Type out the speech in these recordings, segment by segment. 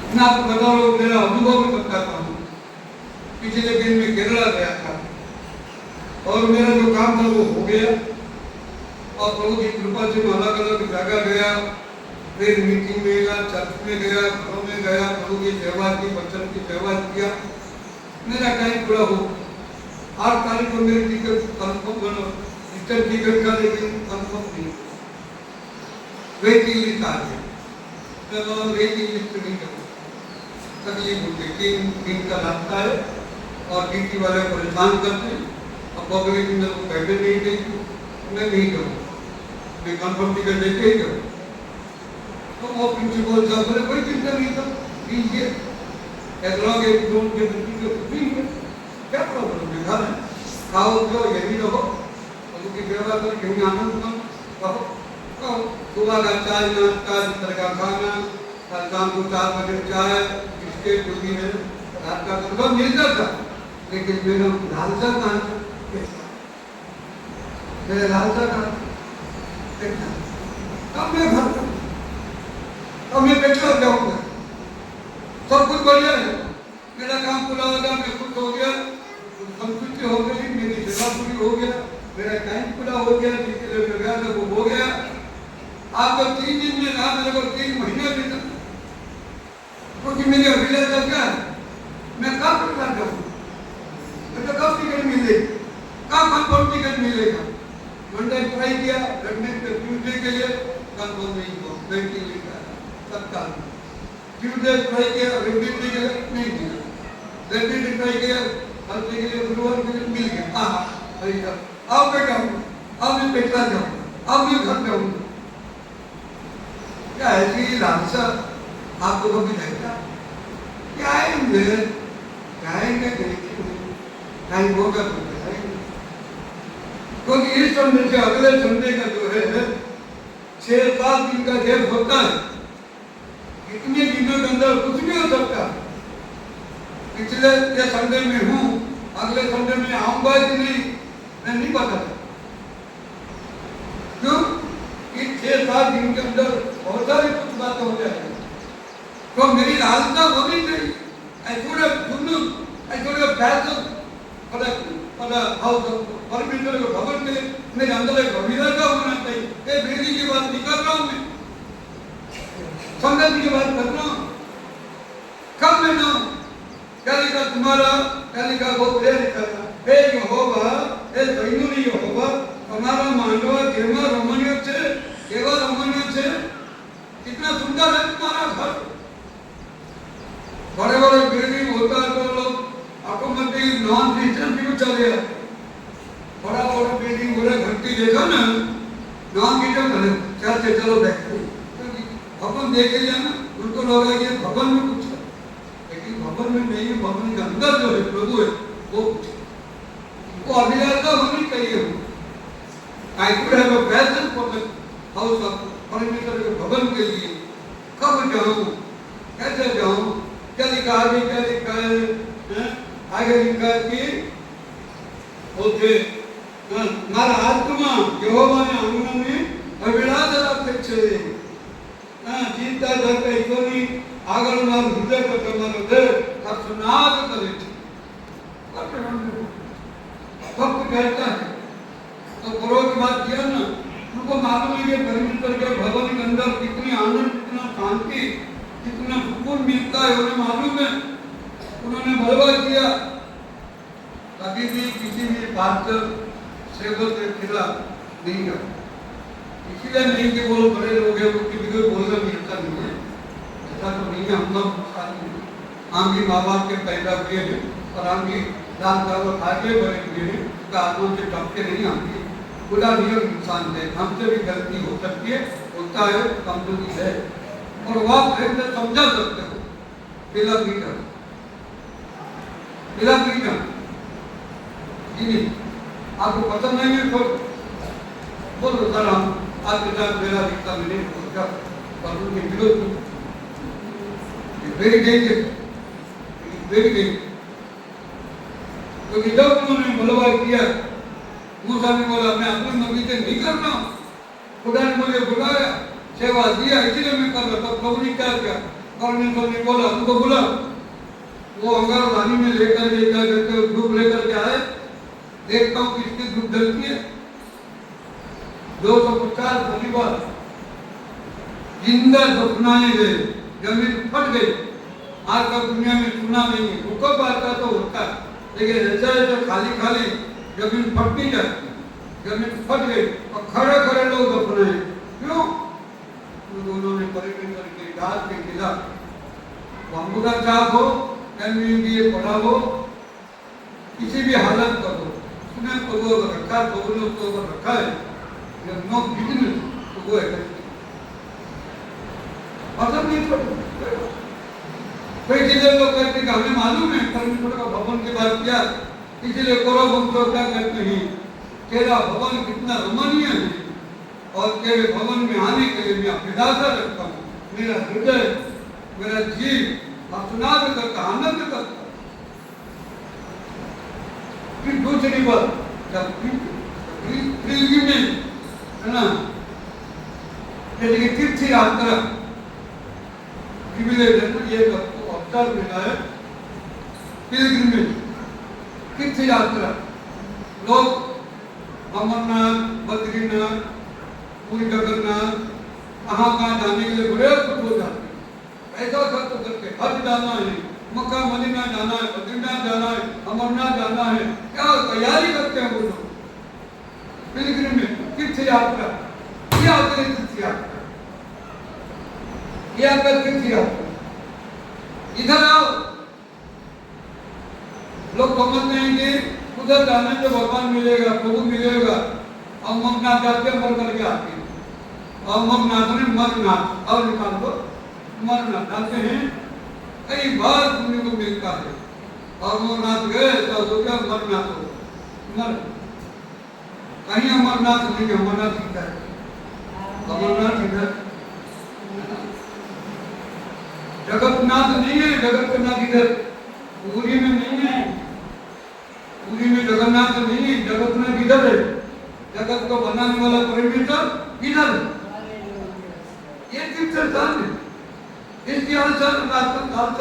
मैं आपको बता रहा हूँ, मेरा अनुभव भी बताता हूँ। पिछले दिन में केरला गया था और मेरा जो काम था वो हो गया, और प्रभु की कृपा से मैं अलग अलग जगह गया, फिर मीटिंग में गया, चर्च में गया, घरों में गया, प्रभु की सेवा की, वचन की सेवा किया। मेरा टाइम पूरा हो, 8 तारीख को मेरी टिकट कन्फर्म बनो, रिटर्न टिकट का, लेकिन कन्फर्म नहीं, वेटिंग लिस्ट आ गया। मैं वेटिंग लिस्ट नहीं करूँ, तकलीफ होती, 3 दिन का रास्ता है और ड्यूटी वाले परेशान करते हैं, और पब्लिक में तो पहले नहीं देती, मैं नहीं करूँ, मैं कन्फर्म टिकट देके ही करूँ। तो वो प्रिंसिपल साहब बोले कोई चिंता नहीं था, दीजिए, as long as you don't get the ticket दीजिए, क्या प्रॉब्लम है, घर है, खाओ पियो यही रहो, प्रभु की सेवा करो, यही आनंद रहो, खाओ, सुबह का चाय नाश्ता, इस तरह का खाना, शाम को 4 बजे चाय, बिस्किट, जो भी है, रात का खाना मिलता था, लेकिन मेरा लालसा कहाँ था, मेरा लालसा कहाँ था, अब मैं घर का, अब मैं पेट्रोल जाऊंगा, सब कुछ बढ़िया है, मेरा काम पूरा हो गया, मैं खुश हो गया, संतुष्टि हो गई, मेरी सेवा पूरी हो गया, मेरा टाइम पूरा हो गया, जिसके लिए मैं गया था वो हो गया। आप जब 3 दिन में रहा, मेरे को 3 महीने बीता, क्योंकि मेरी अभिलाषा क्या है, मैं कब पेट्रोल जाऊंगा, मैं तो कब टिकट मिलेगी, कब कन्फर्म टिकट मिलेगा। मंडे ट्राई किया, ट्यूजडे के लिए कन्फर्म नहीं हुआ, वेटिंग लिस्ट आया तत्काल। ट्यूजडे ट्राई किया, वेडनेसडे के लिए नहीं मिला, वेडनेसडे ट्राई किया, थर्सडे के लिए, गुरुवार के लिए मिल गया। हाँ, अरे अब मैं जाऊँगा, अब मैं पेट्रा जाऊँगा, अब मैं घर जाऊँगा। क्या ऐसी लालसा आपको कभी लगता क्या है, जाएंगे टाइम होगा तो जाएंगे, क्योंकि इस संडे से अगले संडे का जो है 6-7 दिन का गैप होता है, इतने दिनों के अंदर कुछ नहीं हो सकता। पिछले के संडे में हूँ, अगले संडे में आऊंगा कि नहीं मैं नहीं पता, क्यों, इस 6-7 दिन के अंदर बहुत सारी कुछ बातें हो जाएगी। तो मेरी लालसा होनी चाहिए, I should have passion for the house of परमेश्वर को भवन के लिए मेरे अंदर एक अभिलाषा होना चाहिए। ये बेटी की बात नहीं कर रहा हूँ मैं, संगति की बात कर रहा हूँ। कब मैं ना क्या लिखा तुम्हारा, क्या लिखा वो प्रेयर करना, हे यहोवा, हे सैन्यों यहोवा, हमारा मानवा केवल रमणीय से, कितना सुंदर है तुम्हारा घर। बड़े बड़े बिल्डिंग होता है तो लोग ऑटोमेटिक नॉन किचन चले जाते, बड़ा बड़ा बिल्डिंग बोले घंटी देखा ना, नॉन किचन बोले चलते चलो बैठते, भवन देखे जाना, उनको लगा कि भवन में कुछ है, लेकिन भवन में नहीं, भवन के अंदर जो है प्रभु है वो कुछ है, वो अभिलाषा होनी चाहिए। I could have a passion for the house of परमेश्वर के भवन के लिए। कब जाऊँ, कैसे जाऊँ, क्या लिखा आगे, क्या लिखा है, आगे लिखा है कि ओके मारा आत्मा यहोवा ने आंगन में अभिलाषा रखे छे, चिंता करके ईश्वरी आगल मार हृदय को તમારો દે અર્થનાદ કરે છે। भक्त कहता है तो करो की बात किया ना, उनको मालूम है कि परमेश्वर के भवन के अंदर कितनी आनंद, कितना शांति, कितना सुकून मिलता है, उन्हें मालूम है। उन्होंने बलवा किया, कभी भी किसी भी बात सेवक के खिलाफ नहीं कर, इसलिए नहीं कि वो बड़े लोग हैं उनकी भी बोलना मिलता नहीं है, ऐसा तो नहीं है। हम लोग हम भी माँ बाप के पैदा हुए हैं और हम भी दान चावल खा के बड़े हुए हैं, उसका आत्मा से टपके नहीं आती, खुदा नियम इंसान है, हमसे भी गलती हो सकती है, होता है, कमजोरी है, और वह प्रेम से समझा सकते हो। तिलक नहीं कर, तिलक नहीं कर, जी आपको पसंद नहीं है तो बोलो सर हम आपके साथ मेरा रिश्ता नहीं होगा, और उनके विरोध वेरी डेंजर, वेरी डेंजर। क्योंकि जब उन्होंने बलवा किया, मूसा ने बोला मैं अपनी मर्जी से नहीं करना, खुदा ने मुझे बुलाया, सेवा दिया, इसलिए मैं कर रहा था। प्रभु ने क्या किया, परमेश्वर ने बोला उनको बोला, वो अंगार वाणी में लेकर के क्या कहते हैं धूप लेकर के आए, देखता हूँ किसकी धूप जलती है, 250 परिवार जिंदा दफनाए गए, जमीन फट गई। आज तक दुनिया में सुना नहीं है, भूकंप आता तो होता है, लेकिन ऐसा ऐसा खाली खाली जमीन फट नहीं जाती, जमीन फट गई और खड़े खड़े लोग दफनाए। क्यों? उन्होंने परिवर्तन के दाद के खिलाफ बम्बू का चाक हो, MBA पढ़ा हो, किसी भी हालत का हो, उसने तो वो रखा, तो उसको रखा है, जब नो बिजनेस तो वो है मतलब नहीं पड़ता। कोई चीजें लोग कहते हैं हमें मालूम है परमेश्वर का भवन की बात किया, इसीलिए कौरव वंशों क्या कहते हैं, तेरा भवन कितना रमणीय है और तेरे भवन में आने के लिए मैं अभिलाषा रखता हूँ, मेरा हृदय मेरा जीव अपनाद करता आनंद करता। फिर दूसरी बात जब पिलग्रिमेज है ना, जैसे कि तीर्थ यात्रा ये अवसर मिला है, पिलग्रिमेज तीर्थ यात्रा, लोग अमरनाथ, बद्रीनाथ, पूरी जगन्नाथ, कहाँ जाने के लिए बड़े खुश हो जाते हैं, पैसा खर्च करके हज जाना है, मक्का मदीना जाना है, बद्रीनाथ जाना है, अमरनाथ जाना है, क्या तैयारी करते हैं वो लोग। पिलग्रिमेज तीर्थ यात्रा, ये आते हैं तीर्थ यात्रा, ये आकर तीर्थ यात्रा। इधर आओ, लोग समझते हैं कि उधर जाने से भगवान मिलेगा, प्रभु मिलेगा, अमरनाथ जाते मर करके आते हैं, अमरनाथ ने मरनाथ और निकाल दो, मरनाथ जाते हैं, कई बार सुनने को मिलता है, अमरनाथ गए तो हो गया मरनाथ हो मर, कहीं अमरनाथ नहीं, अमरनाथ इधर, अमरनाथ इधर, जगन्नाथ नहीं है, जगन्नाथ इधर पूरी में नहीं है, पूरी में जगन्नाथ नहीं है, जगन्नाथ इधर है, जगत को बनाने वाला परमेश्वर इधर है, ये तीर्थ स्थान है। इसकी आशा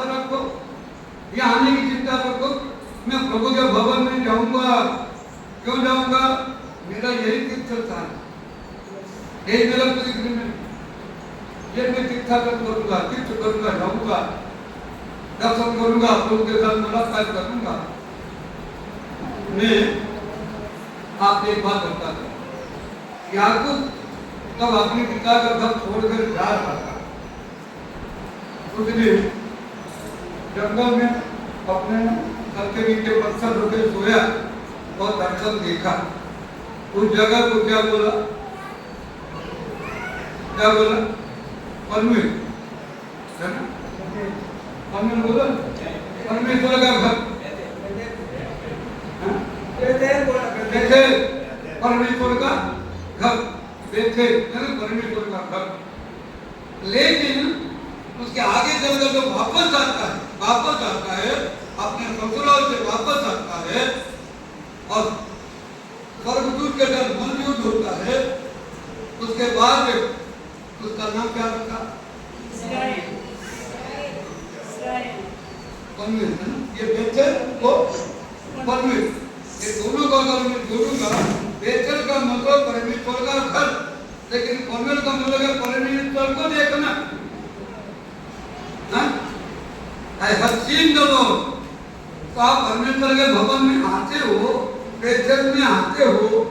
रखो, ये आने की चिंता रखो, मैं प्रभु के भवन में जाऊंगा, क्यों जाऊंगा, मेरा यही तीर्थ स्थान है, यही मेरा पिलग्रिमेज, ये मैं तीर्थाटन करूंगा, तीर्थ करूंगा, जाऊंगा, दर्शन करूंगा, प्रभु के साथ मुलाकात करूंगा। मैं आपसे एक बात बता दूं, याकूब तब अपने पिता का घर छोड़कर जा रहा था, उसने जंगल में अपने घर के नीचे पत्थर रुके सोया और दर्शन देखा। उस जगह को क्या बोला, क्या बोला, परमेश्वर है ना, परमेश्वर बोला, परमेश्वर का घर, परमेश्वर का घर, बेथेल परमेश्वर का घर। लेकिन उसके आगे चलकर जो वापस आता है अपने ससुराल से वापस आता है और स्वर्गदूत के साथ मनयुद्ध होता है, उसके बाद उसका नाम क्या रखा, परमेश्वर, ये बेथेल को परमेश्वर, ये दोनों का अगर मैं जोड़ूंगा, बेथेल का मतलब परमेश्वर का घर, लेकिन परमेश्वर का मतलब है परमेश्वर को देखना, हर चीज दोनों। तो आप परमेश्वर के भवन में आते हो, बेथेल में आते हो,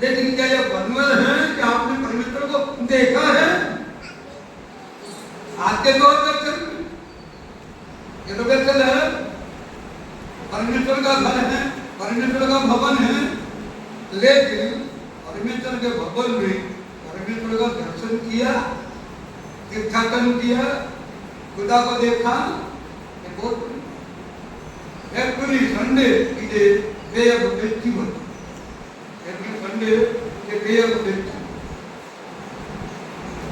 लेकिन क्या यह परमेश्वर है कि आपने परमेश्वर को देखा है? आते तो बेथेल, ये तो बेथेल है, परमेश्वर का घर है, परमेश्वर का भवन है, लेकिन परमेश्वर के भवन में परमेश्वर का दर्शन किया, तीर्थाटन किया, खुदा को देखा, ये बहुत every Sunday is a day of festival, every Sunday a day of festival,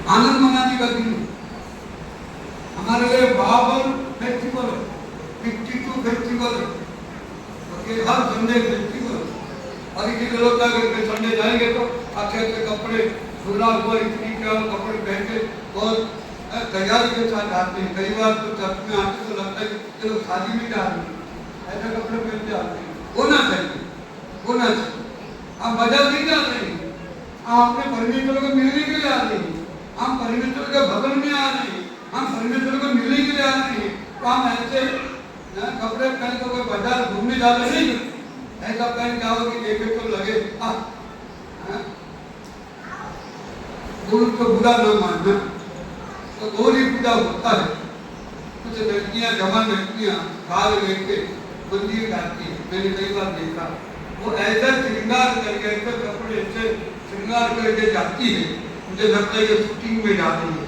आनंद मनाने का दिन हमारे लिए बाबर फेस्टिवल, 52 फेस्टिवल, हर संडे फेस्टिवल। और इसी लोग क्या करते, संडे जाएंगे तो अच्छे अच्छे कपड़े, खुला हुआ इतनी क्या कपड़े पहन के बहुत तैयारी के साथ आते हैं। कई बार तो चर्च में आते तो लगता है कि चलो शादी में जा रहे हैं, ऐसे कपड़े पहन के आते हैं। होना चाहिए, होना चाहिए। आप मजा नहीं जा रहे हैं, आप अपने परमेश्वर को मिलने के लिए आ रहे हैं, हम परमेश्वर के भवन में आ रहे हैं, हम परमेश्वर को मिलने के लिए आ रहे हैं। तो हम ऐसे कपड़े पहन कर कोई बाजार घूमने जा रहे नहीं, ऐसा पहन के आओ कि देखे तो लगे गुरु को बुरा न मानना। तो गौरी पूजा होता है, कुछ लड़कियां, जवान लड़कियां भाग लेके मंदिर जाती है, मैंने कई बार देखा। वो ऐसा श्रृंगार करके, ऐसे कपड़े से श्रृंगार करके जाती है, मुझे लगता है ये शूटिंग में जा रही है,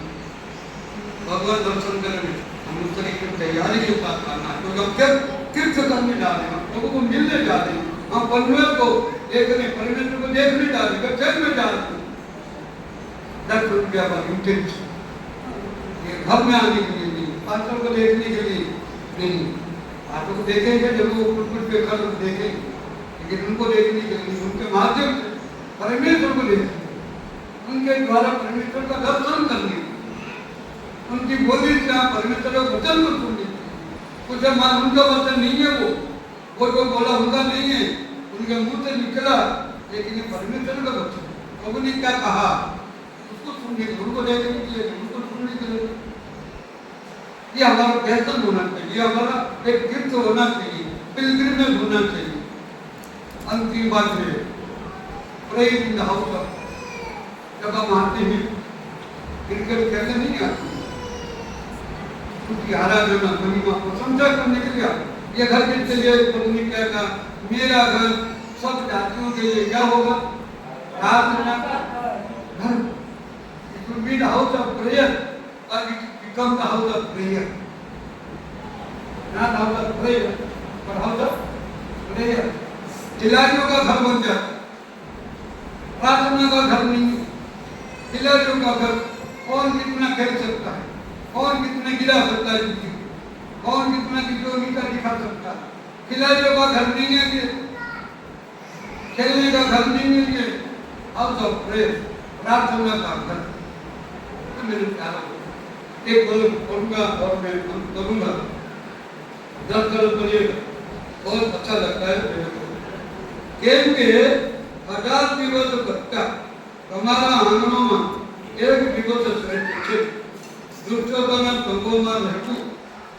भगवान दर्शन करने। हम उस तरीके की तैयारी के साथ करना है, तो जब तीर्थ करने जा रहे हैं, लोगों को मिलने जा रहे हैं, हम परमेश्वर को देखने, परमेश्वर को देखने जा रहे हैं, चर्च में जा रहे हैं। 10 रुपया का इंटेंशन, ये घर में आने के लिए नहीं, पास्टर को देखने के लिए नहीं। पास्टर को देखेंगे जब वो कुछ पे खर्च देखेंगे, लेकिन उनको देखने के लिए, उनके माध्यम से परमेश्वर को देखेंगे, उनके द्वारा परमेश्वर का दर्शन करने, उनकी बोली से आप परमेश्वर के वचन को सुनने। कुछ उनका वचन नहीं है, वो कोई बोला उनका नहीं है, उनके मुंह से निकला, लेकिन ये परमेश्वर का वचन। प्रभु ने क्या कहा उसको सुनने के, उनको देखने के लिए, उनको सुनने के लिए। ये हमारा फैशन होना चाहिए, हमारा एक तीर्थ होना चाहिए, पिलग्रिमेज होना चाहिए। अंतिम बात है, pray in the house of, जब हम आते हैं क्रिकेट खेलने नहीं आते, उसकी आराधना महिमा प्रशंसा करने के लिए ये घर के लिए प्रभु ने क्या कहा, मेरा घर सब जातियों के लिए क्या होगा, प्रार्थना का घर। It will be the house of prayer, or it become the house of prayer. Not house of prayer, but house of prayer. खिलाड़ियों का घर बन जाता, प्रार्थना का घर नहीं। खिलाड़ियों का घर, कौन कितना खेल सकता है, कौन कितना गिरा सकता है, कौन कितना किलोमीटर दिखा सकता है। खिलाड़ियों का घर नहीं है ये, खेलने का घर नहीं है ये, हाउस ऑफ प्रेयर, प्रार्थना का घर। तो मेरे प्यारा एक बोलूंगा और मैं करूंगा, 10 करोड़ पढ़िएगा, बहुत अच्छा लगता है मेरे को। केम के 1000 दिवस करता हमारा आंगनों में एक दिवस श्रेष्ठ दुष्टोपना संगोमा रहतु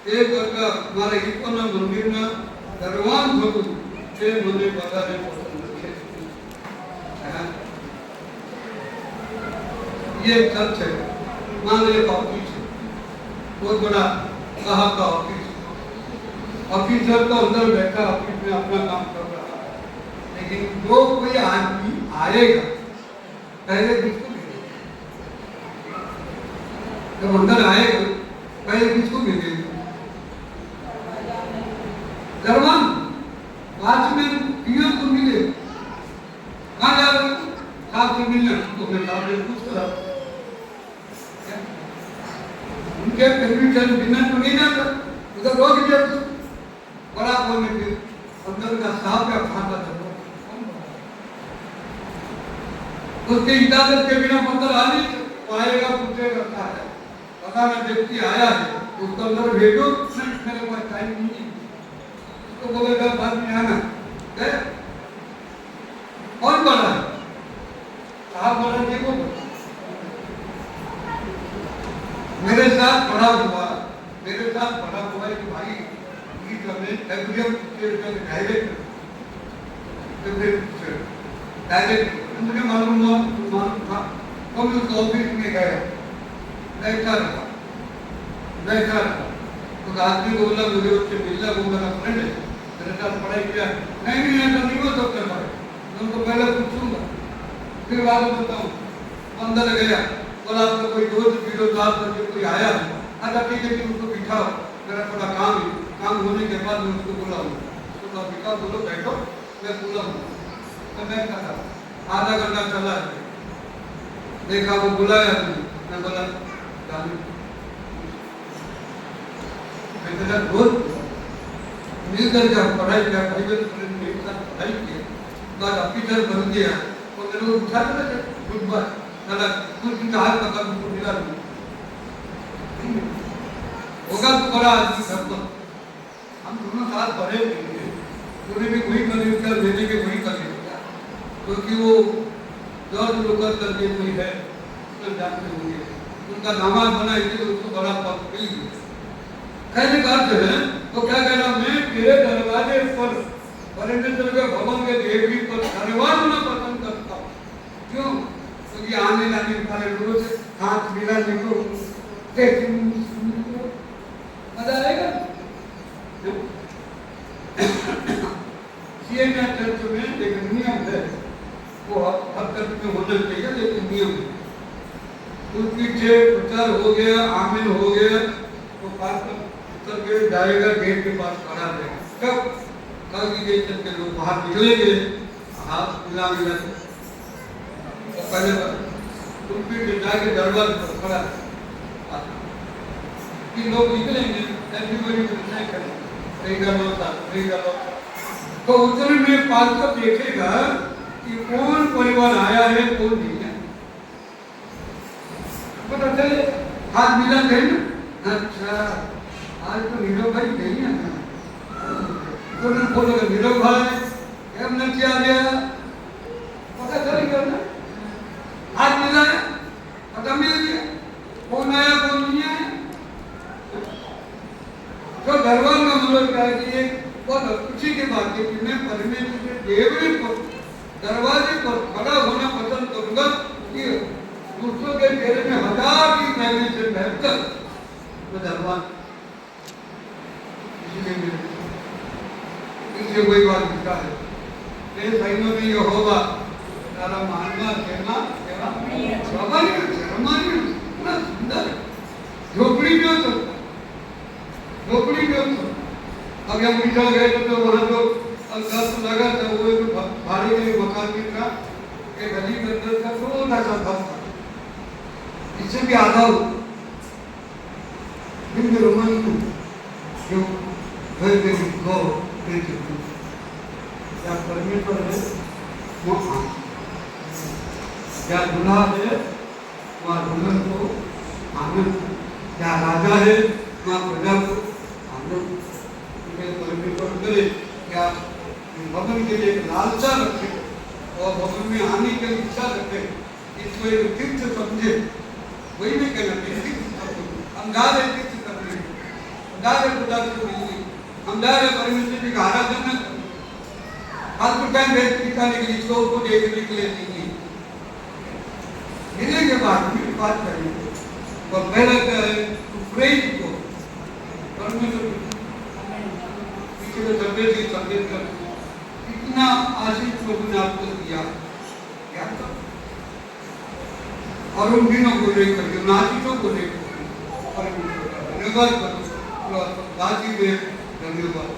एक करका हमारे इकोना मंदिर में दरवान भगु से मुझे पता नहीं पसंद है। ये चर्च है, मान लीजिए ऑफिस है, बहुत बड़ा साहब का ऑफिस, ऑफिसर तो अंदर बैठा ऑफिस में अपना काम कर रहा है, लेकिन जो कोई आदमी आएगा पहले किसको, जब अंदर आएगा पहले किसको मिलेगा, दरवान वॉचमैन पीओ को मिले। कहाँ जा रहे हो, साहब से मिलने, तो मैं साहब से पूछ रहा, उनके परमिशन बिना तो नहीं जाता, उधर रोक दिया तो बड़ा बोलने के अंदर का साहब का खाता था, उसके इजाजत के बिना अंदर आ नहीं आएगा, पूछेगा क्या है, पता ना व्यक्ति आया है, उसको अंदर भेजो, मेरे पास टाइम नहीं है, उसको बोलेगा बाद में आना, कौन बड़ा है, साहब बड़ा देखो। मेरे साथ बड़ा हुआ कि भाई डायरेक्ट मुझे मालूम था, तो मैं उस ऑफिस में गया, बैठा रहा, तो आदमी को बोला मुझे उससे मिलना, वो मेरा फ्रेंड है, मेरे साथ पढ़ाई किया, नहीं ऐसा नहीं हो सकता भाई, मैं उनको पहले पूछूंगा फिर बात बताऊँ। अंदर गया, बोला आपका कोई दोस्त वीडियो साथ करके कोई आया है, अच्छा ठीक है कि उसको बिठाओ, मेरा थोड़ा काम है, काम होने के बाद मैं उसको बुलाऊंगा, उसको बिठा, बोलो बैठो, मैं बुलाऊंगा। तो मैं कहा आधा घंटा चला है, देखा वो बुलाया नहीं, मैं बोला रोज मिलकर जब पढ़ाई किया, पढ़ाई किया, बाद ऑफिसर बन गया, तो मेरे को उठा कर गुड बाय, कुछ कहा पकड़ उनको मिला नहीं, होगा तो बड़ा आदमी घर पर। हम दोनों साथ पढ़े थे, उन्हें भी वही कर कर भेजे के वही कर लेगा, क्योंकि वो जॉर्ज लोकल करके कोई है तो जानते होंगे, उनका दामाद बना इसलिए उसको बड़ा पद मिल गया। कहने का अर्थ है तो क्या कह रहा, मैं तेरे दरवाजे पर परमेश्वर के भवन के देवी पर दरवाजा में पसंद करता हूँ। क्यों? क्योंकि आने जाने वाले लोगों से हाथ मिलाने को मजा आएगा। सीएनए चर्च में एक नियम है, वो हर चर्च में होना चाहिए, लेकिन नियम है। कुछ पीछे प्रचार हो गया, आमिन हो गया, तो पास करके जाएगा, गेट के पास खड़ा रहेगा। कब कांग्रेगेशन के लोग बाहर निकलेंगे, हाथ मिला मिला तो पहले कुछ पीछे जाके दरवाजे पर खड़ा कि लोग निकलेंगे, एवरीबॉडी नहीं करेगा, तो उतने में पालकर देखेगा कि कौन परिवार आया है, कौन नहीं है, पता चले। हाथ मिला थे ना, अच्छा आज तो नीरव भाई नहीं है ना, तो बोलेगा नीरव भाई हमने क्या गया, पता चल गया ना। हाथ मिला है, पता मिल गया कौन आया कौन नहीं आया। तो दरबार में मतलब क्या है कि एक बहुत खुशी की बात है कि मैं परमेश्वर के देवरी पर दरवाजे पर खड़ा होना पसंद करूंगा कि दूसरों के घेरे में 1000 की महंगे से बेहतर वो दरबार। इसलिए कोई बात लिखा है, तेरे साइनों में ये होगा तारा मानना कहना इतना सुंदर झोपड़ी भी हो सकता, झोपड़ी भी हो सकता। अब हम उड़ीसा गए तो वहाँ तो दस लगा था, वो भाड़े के मकान में था, एक गली के अंदर था, छोटा सा घर था, इससे भी आधा हो रोमानी जो घर के गो क्या परमेश्वर है वहाँ, क्या दुल्हा है वहाँ दुल्हन को आनंद, क्या राजा है वहाँ प्रजा को आनंद। परमेश्वर करे क्या भवन के लिए लालसा रखे और भवन में आने की इच्छा रखे, इसको एक तीर्थ समझे, वही नहीं कहना चाहिए। हम जा रहे तीर्थ करने, हम जा रहे खुदा से मिलने, हम जा रहे परमेश्वर जी का आराधना करने, फालतू टाइम वेस्ट दिखाने के लिए, शो को देखने के लिए नहीं। मिलने के बाद भी बात करेंगे और पहला क्या है प्रेज को परमेश्वर संदेश कर इतना आशीष प्रभु ने आपको दिया, क्या और उन दिनों को लेकर उन आशीषों को लेकर धन्यवाद करो, धन्यवाद।